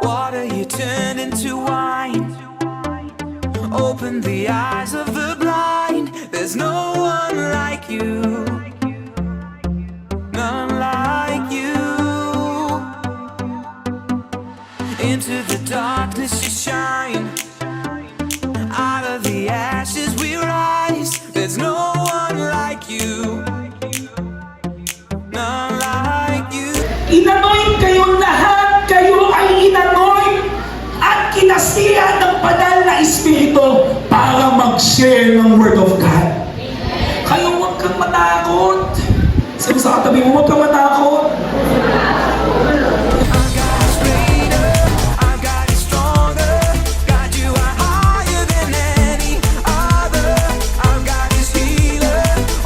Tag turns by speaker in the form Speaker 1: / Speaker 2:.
Speaker 1: Water you turn into wine. Open the eyes of the blind. There's no one like you. None like you. Into the darkness you shine. Out of the ashes we rise. There's no one like you. None like you.
Speaker 2: Inanoint kayong lahat, kayo ay inanoint at kinasiya ng banal na Espiritu para mag-share ng Word of God. Kayo huwag kang matakot. Sabi sa katabi mo, huwag kang matakot.